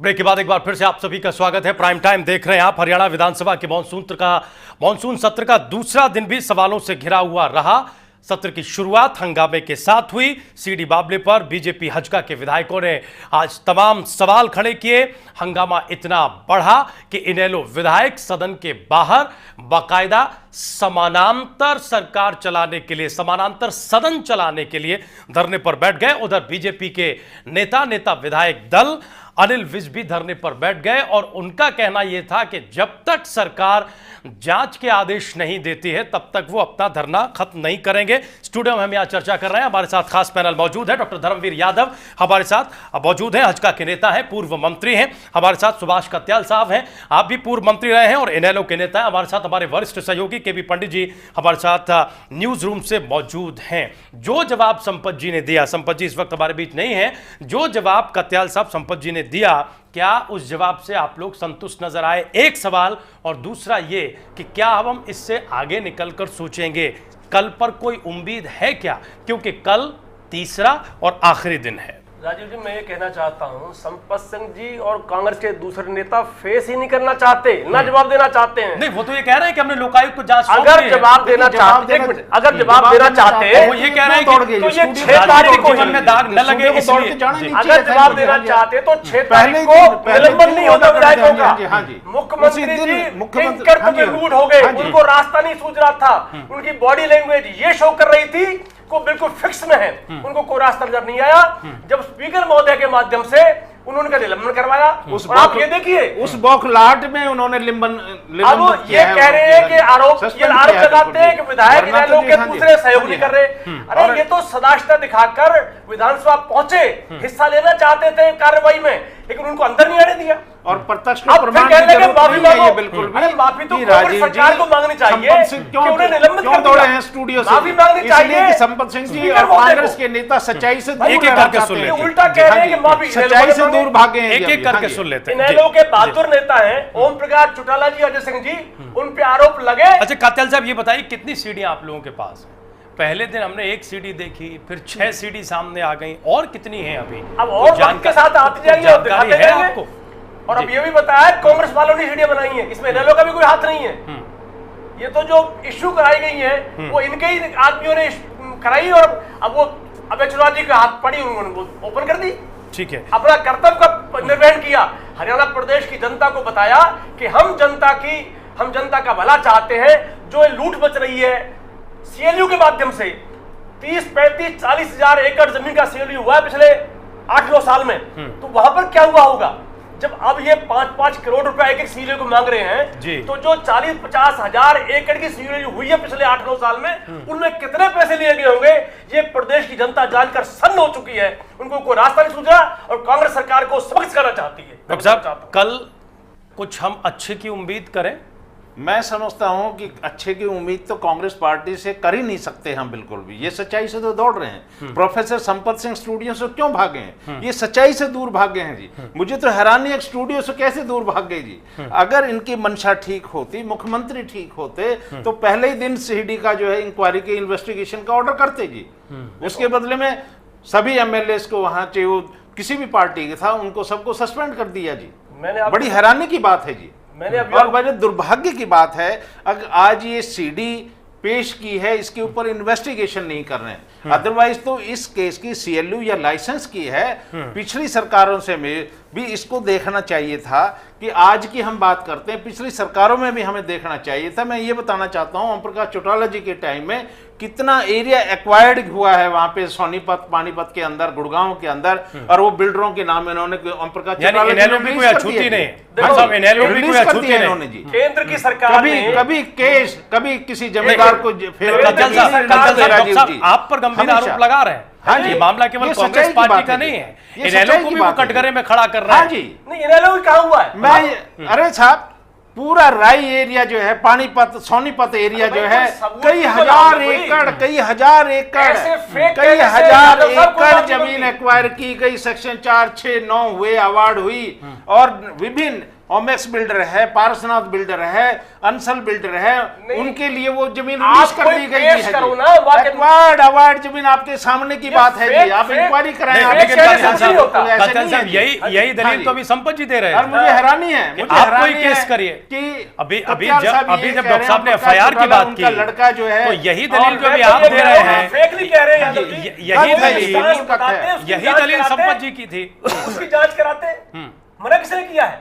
Break के बाद एक बार फिर से आप सभी का स्वागत है। प्राइम टाइम देख रहे हैं आप। हरियाणा विधानसभा के मॉनसून सत्र का दूसरा दिन भी सवालों से घिरा हुआ रहा। सत्र की शुरुआत हंगामे के साथ हुई। सीडी बावले पर बीजेपी हजका के विधायकों ने आज तमाम सवाल खड़े किए। हंगामा इतना बढ़ा कि इनेलो विधायक सदन के बाहर बाकायदा समानांतर सरकार चलाने के लिए, समानांतर सदन चलाने के लिए धरने पर बैठ गए। उधर बीजेपी के नेता विधायक दल अनिल विज भी धरने पर बैठ गए और उनका कहना यह था कि जब तक सरकार जांच के आदेश नहीं देती है तब तक वो अपना धरना खत्म नहीं करेंगे। स्टूडियो में हम यहां चर्चा कर रहे हैं। हमारे साथ खास पैनल मौजूद है। डॉक्टर धर्मवीर यादव हमारे साथ मौजूद हैं, हजका के नेता हैं, पूर्व मंत्री हैं। हमारे साथ सुभाष कत्याल साहब हैं, आप भी पूर्व मंत्री रहे हैं और इनेलो के नेता हैं। हमारे साथ हमारे वरिष्ठ सहयोगी के पंडित जी हमारे साथ न्यूज रूम से मौजूद हैं। जो जवाब संपत जी ने दिया, संपत जी इस वक्त हमारे बीच नहीं है, जो जवाब कत्याल साहब संपत जी ने दिया, क्या उस जवाब से आप लोग संतुष्ट नजर आए? एक सवाल। और दूसरा ये कि क्या हम इससे आगे निकलकर सोचेंगे, कल पर कोई उम्मीद है क्या? क्योंकि कल तीसरा और आखिरी दिन है। राजीव जी, मैं ये कहना चाहता हूँ, संपत सिंह जी और कांग्रेस के दूसरे नेता फेस ही नहीं करना चाहते, ना जवाब देना चाहते हैं। नहीं, वो तो ये कह रहे हैं कि हमने लोकायुक्त को जांच अगर जवाब देना चाहते, एक मिनट, अगर जवाब देना चाहते, वो ये कह रहे हैं कि तो ये 6 तारीख को में दाग न लगे इसलिए। अगर जवाब देना चाहते तो 6 तारीख को निलंबन नहीं होता विधायकों का। मुख्यमंत्री जी मुख्यमंत्री रूड हो गए, उनको रास्ता नहीं सूझ रहा था, उनकी बॉडी लैंग्वेज ये शो कर रही थी को बिल्कुल फिक्स में है, उनको कोई रास्ता नजर नहीं आया। जब स्पीकर महोदय के माध्यम से उन्होंने का निलंबन करवाया, और आप ये देखिए उस बौखलाहट में उन्होंने निलंबन अब ये कह रहे हैं कि आरोप लगाते हैं कि विधायक इनेलो के दूसरे सहयोग नहीं कर रहे। अरे ये तो सदाशता दिखाकर विधानसभा पहुंचे, हिस्सा लेना चाहते थे कार्रवाई में, लेकिन उनको अंदर नहीं आने दिया। और प्रत्यक्ष प्रमाण की जरूरत नहीं है ये बिल्कुल भी। माफी तो कांग्रेस सरकार को मांगनी चाहिए कि उन्हें निलंबित कर दौड़े हैं स्टूडियो से। माफी मांगनी चाहिए कि संपत सिंह जी और कांग्रेस के नेता सच्चाई से दूर करके सुन लेते हैं। उल्टा कह रहे हैं कि माफी सच्चाई से दूर भागे हैं। एक करके सुन लेते हैं। इनेलो के बहादुर नेता हैं ओम प्रकाश चौटाला जी, अजय सिंह जी, उन पे आरोप लगे। अच्छा कत्याल साहब, ये बताइए कितनी सीढ़ियां आप लोगों के पास है? पहले दिन हमने 1 सीढ़ी देखी, फिर 6 सीढ़ी सामने आ गई, और कितनी है अभी? अब और वक्त के साथ आती जाएंगे और दिखाते है आपको। और अब ये भी बताया कांग्रेस वालों ने सीढ़ियां बनाई हैं, इसमें इनेलो का भी कोई हाथ नहीं है। ये तो जो इश्यू कराई गई है वो इनके ही आदमियों ने कराई, और अब वो अभय चौधरी जी का हाथ पड़ी, उन्होंने ओपन कर दी। ठीक है, अपना कर्तव्य का निर्वहन किया, हरियाणा प्रदेश की जनता को बताया कि हम जनता का भला चाहते हैं। जो लूट मच रही है सीएलयू के माध्यम से, 30, 35, 40 हजार एकड़ जमीन का सीएलयू हुआ है पिछले 8-9 साल में, तो वहां पर क्या हुआ होगा जब अब ये 5-5 करोड़ रुपए एक सीएलयू को मांग रहे हैं जी। तो जो 40-50 हजार एकड़ की सीएलयू हुई है पिछले 8-9 साल में, उनमें कितने पैसे लिए गए होंगे ये प्रदेश की जनता जानकर सन्न हो चुकी है। उनको कोई रास्ता नहीं सूझा और कांग्रेस सरकार को सबक करना चाहती है। डॉक्टर साहब, कल कुछ हम अच्छे की उम्मीद करें? मैं समझता हूं कि अच्छे की उम्मीद तो कांग्रेस पार्टी से कर ही नहीं सकते हम बिल्कुल भी। ये सच्चाई से तो दौड़ रहे हैं। प्रोफेसर संपत सिंह स्टूडियो से क्यों भागे हैं? ये सच्चाई से दूर भागे हैं जी। मुझे तो हैरानी है स्टूडियो से कैसे दूर भाग गए जी। अगर इनकी मंशा ठीक होती, मुख्यमंत्री ठीक होते, तो पहले ही दिन सीडी का जो है इंक्वायरी के इन्वेस्टिगेशन का ऑर्डर करते जी। उसके बदले में सभी एमएलए को वहां चाहे किसी भी पार्टी के था, उनको सबको सस्पेंड कर दिया जी। बड़ी हैरानी की बात है जी। और बड़े दुर्भाग्य की बात है अगर आज ये सीडी पेश की है, इसके ऊपर इन्वेस्टिगेशन नहीं कर रहे हैं। अदरवाइज तो इस केस की सीएलयू या लाइसेंस की है, पिछली सरकारों से भी इसको देखना चाहिए था कि आज की हम बात करते हैं, पिछली सरकारों में भी हमें देखना चाहिए था। मैं ये बताना चाहता हूं ओम प्रकाश चौटाला जी के टाइम में कितना एरिया एक्वायर्ड हुआ है वहां पे सोनीपत, पानीपत के अंदर, गुड़गांव के अंदर, और वो बिल्डरों के नाम इन्होंने ओम प्रकाश चौटाला जी केंद्र की सरकार कभी किसी जमींदार को आप पर गंभीर आरोप लगा रहे हैं। हाँ जी, मामला केवल कांग्रेस पार्टी का नहीं है, इनेलो को भी वो कटघरे में खड़ा कर रहा है। हाँ जी, नहीं इनेलो भी कहां हुआ है? मैं अरे साहब, पूरा राई एरिया जो है, पानीपत, सोनीपत एरिया जो है, कई हजार एकड़ जमीन एक्वायर की गई, सेक्शन 4, 6, 9 हुए, अवार्ड हुई, और विभिन्न ओमेक्स बिल्डर है, पारसनाथ बिल्डर है, अंसल बिल्डर है, उनके लिए वो जमीन रिलीज आप कर कोई दी गई पेश है करो जी। ना, वाकई में। अवार्ड जमीन आपके सामने की बात है जी, आप इंक्वायरी कराएं। नहीं, आप लेकिन ऐसे कातिल नहीं होता, साहब, ऐसे कातिल नहीं साहब, है जी। यही हाँ दलील जी। तो अभी संपत जी दे रहे और हैं। मुझे हैरानी है, मुझे आप हैरानी कोई केस है करिए। कि अभी कत्याल साहब जब ये डॉक्टर कह रहे साहब ने हैं, एफआईआर की चौटाला बात उनका की, लड़का जो है, तो यही दलील जो मैं अभी तो आप ये दे कह रहे रहा हूं, हैं, फेक नहीं कह रहे हैं यादव जी। यही कोई दलील इंसान बताते हैं, उसकी यही जांच दलील कराते संपत हैं, जी की थी। उसकी जांच कराते हैं। मना किसने किया है?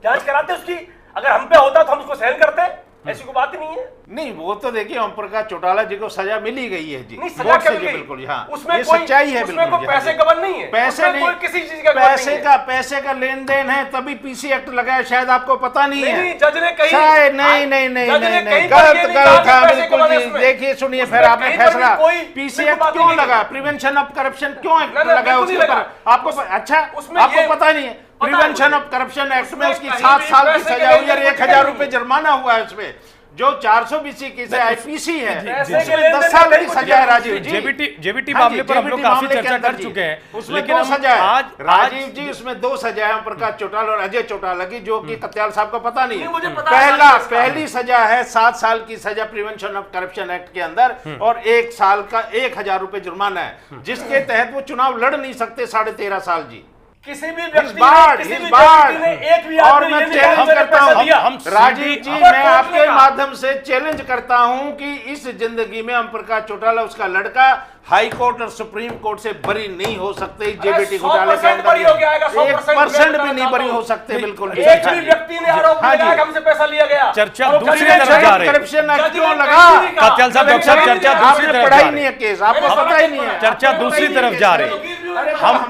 जांच कराते उसकी। अगर हम पे होता तो हम उसको सहन करते, ऐसी कोई बात ही नहीं है। नहीं, वो तो देखिए ओम प्रकाश चौटाला जी को सजा मिली गई है जी, नहीं, सजा कोर्ट क्या से मिल जी, गई? बिल्कुल। हाँ, उसमें ये कोई- सच्चाई है, उसमें बिल्कुल कोई जी, हाँ पैसे जी। का बंद नहीं है, पैसे उसमें नहीं, कोई किसी चीज का गबन नहीं है। पैसे का लेन देन है, तभी पीसी एक्ट लगाया, शायद आपको पता नहीं है। नहीं, जज ने कहीं- शायद नहीं नहीं नहीं जज ने नहीं कहीं नहीं, पर ये गलत नहीं गलत कहा था कि पैसे बिल्कुल कमाने जी। उसमें। देखिए सुनिए, उसमें फिर आपने कहीं पर भी फैसला कोई- पीसी मेरे को एक्ट बात क्यों नहीं लगा, की। प्रिवेंशन ऑफ करप्शन क्यों एक्ट ना, ना, लगाया बिल्कुल उसके नहीं ऊपर? लगा। आपको अच्छा, उसमें आपको ये- पता नहीं है पता है प्रिवेंशन मुझे। ऑफ करप्शन एक्ट में उसमें उसकी कहीं 7 भी साल की पैसे के सजा हुई और लेन-देन 1000 कुछ रुपए नहीं। जुर्माना हुआ है उसमें। जो 420 केस है आईपीसी है, पैसे के उसमें लेन-देन 10 साल का की कुछ सजा है नहीं। राजीव जी। जेबीटी हाँ मामले जी, पर हम लोग जेबीटी काफी मामले के चर्चा अंदर कर जी। चुके हैं, उसमें लेकिन 2 हम सजा है। आज राजीव जी, उसमें 2 सजा है, प्रकाश चौटाला और अजय चौटाला की, जो कि कत्याल साहब को पता नहीं नहीं, है। मुझे पता है पहली सजा है 7 साल की सजा प्रिवेंशन ऑफ करप्शन एक्ट के अंदर, और 1 साल का 1000 रुपए जुर्माना है, जिसके तहत वो चुनाव लड़ नहीं सकते 13.5 साल जी। किसी भी इस व्यक्ति बार ने, किसी भी बार व्यक्ति ने एक भी और आदमी मैं ये नहीं चैलेंज कहा मैंने करता पैसा हूं, दिया। राजीव जी, अब मैं कोर्ट आपके लेगा। माध्यम से चैलेंज करता हूं कि इस जिंदगी में ओम प्रकाश चौटाला, उसका लड़का, हाई कोर्ट और सुप्रीम कोर्ट से बरी नहीं हो सकते। जेबीटी घोटाले के 100% बरी हो गया आएगा, अंदर 100% 1% भी नहीं बरी हो सकते, बिल्कुल भी। एक भी व्यक्ति ने आरोप हाँ लगाया जी। कि हमसे पैसा लिया गया। चर्चा और दूसरी जज ने तरफ जा रही है। करप्शन एक्ट जज क्यों ने लगा? कहीं नहीं कहा। कत्याल साहब, डॉक्टर साहब, कहीं चर्चा नहीं कहा। दूसरी आपने तरफ पढ़ा जा ही रही नहीं है। है केस, आपको मैंने पता ही नहीं है। चर्चा दूसरी तरफ जा रही है।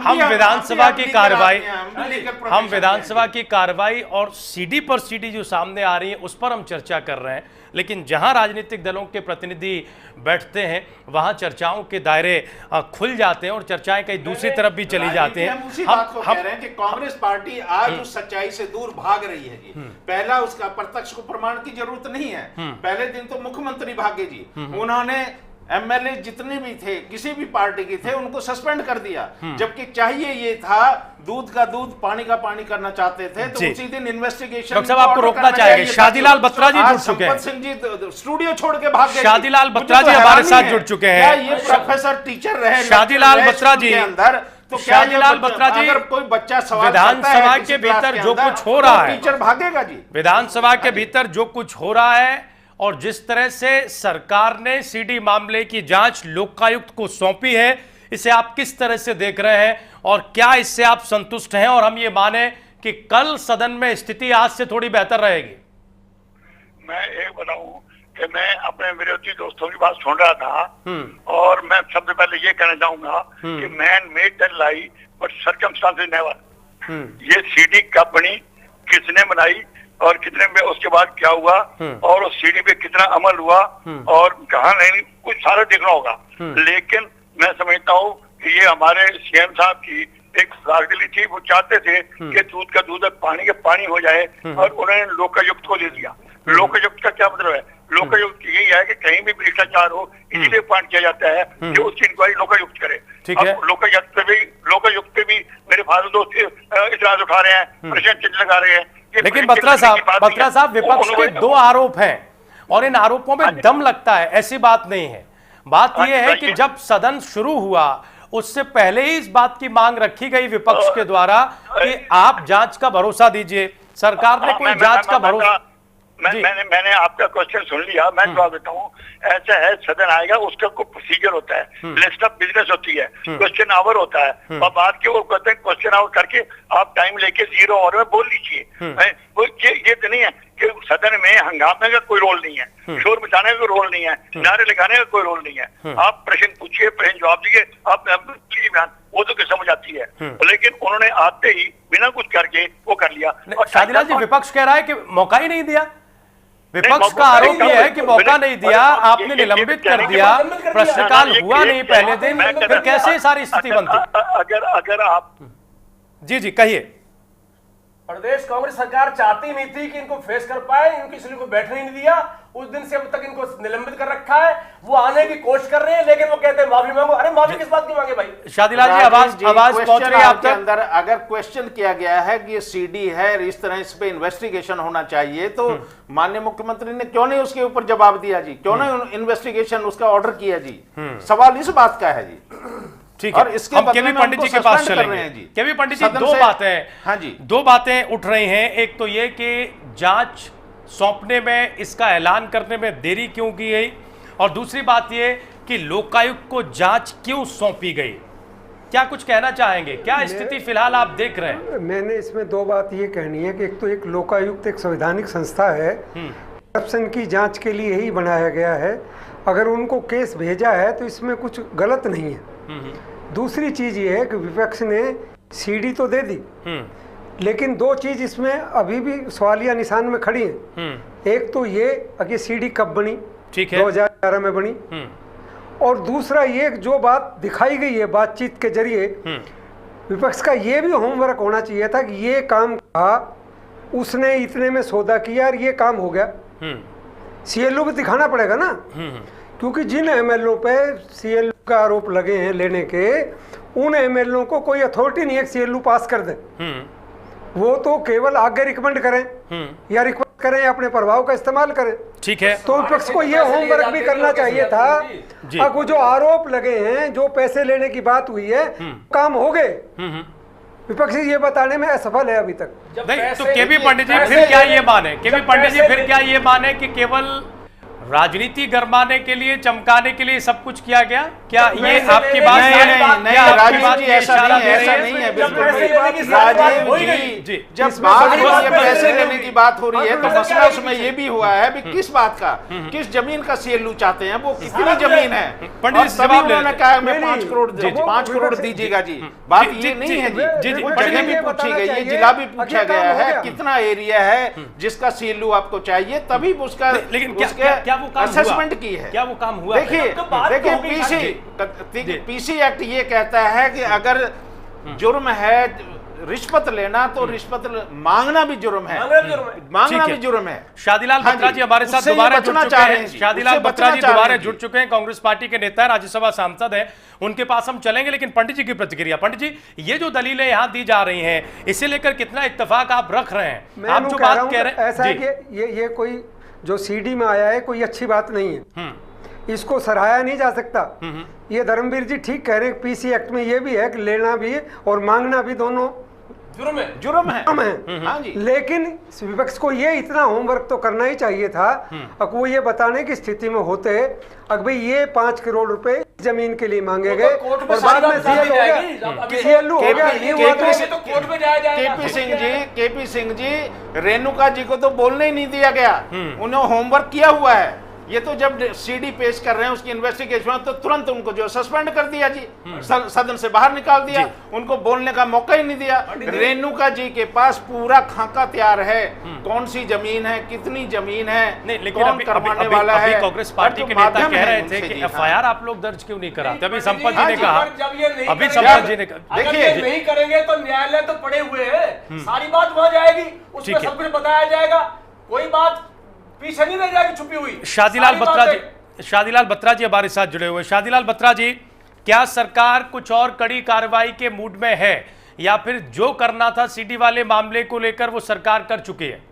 हम विधानसभा की कार्रवाई हम विधानसभा की कार्रवाई और सीडी पर सीडी जो सामने आ रही है उस पर हम चर्चा कर रहे हैं, लेकिन जहां राजनीतिक दलों के प्रतिनिधि बैठते हैं वहां चर्चाओं के दायरे खुल जाते हैं और चर्चाएं कहीं दूसरी तरफ भी चली जाती हैं। हम उसी बात को कह रहे हैं कि कांग्रेस पार्टी आज उस सच्चाई से दूर भाग रही है जी। पहला, उसका प्रत्यक्ष को प्रमाण की जरूरत नहीं है। पहले दिन तो मुख्यमंत्री भागे जी, उन्होंने एमएलए जितने भी थे, किसी भी पार्टी के थे, उनको सस्पेंड कर दिया, जबकि चाहिए ये था दूध का दूध पानी का पानी करना चाहते थे, तो उसी दिन इन्वेस्टिगेशन। डॉक्टर साहब, आपको रोकना चाहेंगे, शादीलाल बत्रा जी जुड़ चुके हैं। संपत सिंह जी स्टूडियो छोड़ के भाग गए। शादीलाल मुझे बत्रा तो जी हमारे हैरानी साथ है, जुड़ चुके हैं। क्या ये प्रोफेसर टीचर रहे, शादीलाल रहे बत्रा जी, स्कूल के अंदर, तो क्या शादीलाल बत्रा जी, अगर कोई बच्चा सवाल विधानसभा करता है के किसी क्लास भीतर के जो अंदर, कुछ हो रहा तो है, टीचर भागेगा जी। विधानसभा के भीतर जो कुछ हो रहा है और जिस तरह से सरकार ने सीडी मामले की जांच लोकायुक्त को सौंपी है, इसे आप किस तरह से देख रहे हैं और क्या इससे आप संतुष्ट हैं और हम ये माने कि कल सदन में स्थिति आज से थोड़ी बेहतर रहेगी? मैं एक बताऊं कि मैं अपने विरोधी दोस्तों की बात सुन रहा था और मैं सबसे पहले ये कहना चाहूंगा कि man made the lie but circumstances never. ये सीडी कब बनी, किसने बनाई और कितने में, उसके बाद क्या हुआ और उस सीडी पे कितना अमल हुआ और कहाँ नहीं, कुछ सारा देखना होगा। लेकिन मैं समझता हूँ कि ये हमारे सीएम साहब की एक लाडली थी, वो चाहते थे कि दूध का दूध पानी का पानी हो जाए और उन्होंने लोकायुक्त को दे दिया। लोकायुक्त का क्या मतलब है? लोकायुक्त यही है कि कहीं भी भ्रष्टाचार हो इसलिए अपॉइंट किया जाता है कि उसकी इंक्वायरी लोकायुक्त करे। ठीक है। अब लोकायुक्त पे भी मेरे फादर दोस्त इतराज उठा रहे हैं, प्रश्न चिन्ह लगा रहे हैं। लेकिन बत्रा साहब, विपक्ष के 2 आरोप हैं और इन आरोपों में दम लगता है, ऐसी बात नहीं है। बात यह है कि जब सदन शुरू हुआ उससे पहले ही इस बात की मांग रखी गई विपक्ष के द्वारा कि आप जांच का भरोसा दीजिए। सरकार ने कोई जांच का भरोसा, मैंने आपका क्वेश्चन सुन लिया, मैं जवाब देता हूँ। ऐसा है, सदन आएगा, उसका कोई प्रोसीजर होता है, लिस्ट ऑफ बिजनेस होती है, क्वेश्चन आवर होता है, और बाद के वो कहते हैं क्वेश्चन आवर करके आप टाइम लेके 0 आवर में बोल लीजिए। वो ये तो नहीं है कि सदन में हंगामे का कोई रोल नहीं है, शोर मचाने का कोई रोल नहीं है, नारे लगाने का कोई रोल नहीं है। आप प्रश्न पूछिए, प्रश्न जवाब दीजिए, आप लीजिए बयान, वो तो समझ आती है। लेकिन उन्होंने आते ही बिना कुछ करके वो कर लिया। शादीलाल जी, विपक्ष कह रहा है कि मौका ही नहीं दिया। विपक्ष का आरोप यह है कि मौका नहीं दिया, आपने निलंबित कर दिया, प्रश्नकाल हुआ नहीं पहले दिन, फिर कैसे सारी स्थिति बनती? अगर आप जी कहिए। प्रदेश कांग्रेस सरकार चाहती नहीं थी कि इनको फेस कर पाए, इनकी इसलिए को बैठने नहीं दिया। उस दिन से अब तक इनको निलंबित कर रखा है। वो आने की कोशिश कर रहे हैं, लेकिन वो कहते हैं माफी मांगो। अरे माफी किस बात की मांगे भाई? शादीलाल जी, आवाज पहुंच रही है आप तक? अंदर अगर क्वेश्चन किया गया है कि ये सीडी है, इस तरह इस पे इन्वेस्टिगेशन होना चाहिए, तो माननीय मुख्यमंत्री ने क्यों नहीं उसके ऊपर जवाब दिया जी? क्यों नहीं इन्वेस्टिगेशन उसका ऑर्डर किया जी? सवाल इस बात का है जी। ठीक है, और इसके हम बदले केवी में पंडित जी उनको के पास सस्पेंड कर रहे हैं चलेंगे। जी। केवी पंडित जी, सदन दो से- बातें, हाँ जी, दो बातें उठ रही हैं। एक तो ये कि जांच सौंपने में, इसका ऐलान करने में देरी क्यों की गई, और दूसरी बात ये कि लोकायुक्त को जांच क्यों सौंपी गई। क्या कुछ कहना चाहेंगे? क्या स्थिति फिलहाल आप देख रहे हैं? मैंने इसमें दो बात ये कहनी है कि एक तो एक लोकायुक्त एक संवैधानिक संस्था है, करप्शन की जांच के लिए ही बनाया गया है। अगर उनको केस भेजा है तो इसमें कुछ गलत नहीं है। दूसरी चीज ये है कि विपक्ष ने सीडी तो दे दी, लेकिन दो चीज इसमें अभी भी सवालिया निशान में खड़ी हैं। एक तो ये कि सीडी कब बनी, ठीक है, 2011 में बनी, और दूसरा ये जो बात दिखाई गई है बातचीत के जरिए, विपक्ष का ये भी होमवर्क होना चाहिए था कि ये काम कहा, उसने इतने में सौदा किया और ये काम हो गया। सीएलओ पे दिखाना पड़ेगा ना, क्योंकि जिन एमएलओ पे सीएलओ का आरोप लगे हैं लेने के, उन एमएलओ को कोई अथॉरिटी नहीं है सीएलओ पास कर दे। वो तो केवल आगे रिकमेंड करें या रिक्वेस्ट करें या अपने प्रभाव का इस्तेमाल करें। ठीक है, तो विपक्ष को ये होमवर्क भी करना चाहिए था। अब वो जो आरोप लगे हैं, जो पैसे लेने की बात हुई है, काम हो गए। विपक्ष ये बताने में असफल है अभी तक। नहीं तो केवी पंडित जी फिर क्या ये माने, केवी पंडित जी फिर क्या ये माने कि केवल राजनीति गरमाने के लिए, चमकाने के लिए सब कुछ किया गया? क्या ये आपकी बात नहीं, क्या आपकी राजीव बात जी, ये ऐसा इशारा नहीं दे है, रही ऐसा है? नहीं है, जब बिल्कुल पैसे नहीं। लेने की सारी बात राजीव हो जी, गई। जी, जब इसमें बात सारी हो रही है, बात पैसे पैसे लेने की बात हो रही है, तो और मसला क्या उसमें ये भी हुआ है कि किस बात का, किस जमीन का सीएलयू चाहते हैं, वो कितनी सारा जमीन है। पंडित और जी, तभी जवाब ले उन्होंने लेते कहा मैं नहीं, 5 करोड़ जी, जी, 5 करोड़ जी, दीजिएगा जी। बात जी, ये नहीं जी, है जी, जी, जी। जी, वो पंडित जगह जी, भी ये पूछी बताना गई है, चाहिए, जिला भी अब पूछा ये काम गया हो है, गया। कितना एरिया है जिसका सीएलयू आपको चाहिए, तभी उसका लेकिन क्या उसके क्या वो काम हुआ? असेसमेंट की है। क्या वो काम हुआ? देखिए तो बात तो देखिए होगी पीसी एक्ट ये कहता है कि अगर जुर्म है रिश्वत लेना, तो रिश्वत मांगना भी जुर्म है, मांगना ठीक भी है। जुर्म है। शादीलाल हाँ बत्रा जी, जी हमारे साथ उससे ये दोबारा बचना जुड़ चुके चाह रहे हैं। हैं जी, शादीलाल उससे बत्रा जी बचना चाह दोबारा रहे हैं जुड़ जी। चुके हैं, कांग्रेस पार्टी के नेता है, राज्यसभा सांसद है, उनके पास हम चलेंगे। लेकिन पंडित जी की प्रतिक्रिया, पंडित जी ये जो दलीलें यहाँ दी जा रही हैं, इसे लेकर कितना इत्तेफाक आप रख रहे हैं? मैं आप यूं जो कह रहा बात हूं कह कि रहे हैं, ऐसा है जी, कि ये कोई जो सीडी में आया है कोई अच्छी बात नहीं है, इसको सराहाया नहीं जा सकता। ये धर्मवीर जी ठीक कह रहे हैं, पीसी एक्ट में ये भी है कि लेना भी और मांगना भी दोनों जुर्म है। जुर्म है। हम है। हाँ जी, लेकिन विपक्ष को ये इतना होमवर्क तो करना ही चाहिए था। अब वो ये बताने की स्थिति में होते अब भाई ये 5 करोड़ रुपए जमीन के लिए मांगे वो गए तो कोर्ट में और बाद में सारी बात सीएल हो जाएगी। गया, अब अभी सीएलयू हो गया, नहीं हुआ केपी तो तो कोर्ट में जाया जाएगा। केपी सिंह जी रेणुका जी को तो बोलने ही नहीं दिया गया, उन्हें होमवर्क किया हुआ है। ये तो जब सीडी पेश कर रहे हैं उसकी इन्वेस्टिगेशन, तो तुरंत उनको जो सस्पेंड कर दिया जी, सदन से बाहर निकाल दिया, उनको बोलने का मौका ही नहीं दिया। रेणुका जी के पास पूरा खाका तैयार है, कौन सी जमीन है, कितनी जमीन है, नहीं, लेकिन कौन अभी करवाने वाला है। कांग्रेस पार्टी और के जो नेता माध्यम कह है रहे उनसे थे कि जी, हाँ। एफआईआर आप लोग दर्ज क्यों नहीं कराते? अभी संपत जी हाँ ने जी, कहा, जब ये नहीं अभी करेंगे- संपत जी ने कहा, अगर देखिए, ये नहीं करेंगे तो न्यायालय तो पड़े हुए हैं, सारी बात वहां जाएगी, उसमें ठीक है। सब कुछ बताया जाएगा, कोई बात पीछे नहीं रह जाएगी छुपी हुई। शादीलाल सारी बत्रा बातें- जी, शादीलाल बत्रा जी हमारे साथ जुड़े हुए हैं। शादीलाल बत्रा जी, क्या सरकार कुछ और कड़ी कार्रवाई के मूड में है, या फिर जो करना था सीडी वाले मामले को लेकर वो सरकार कर चुकी है?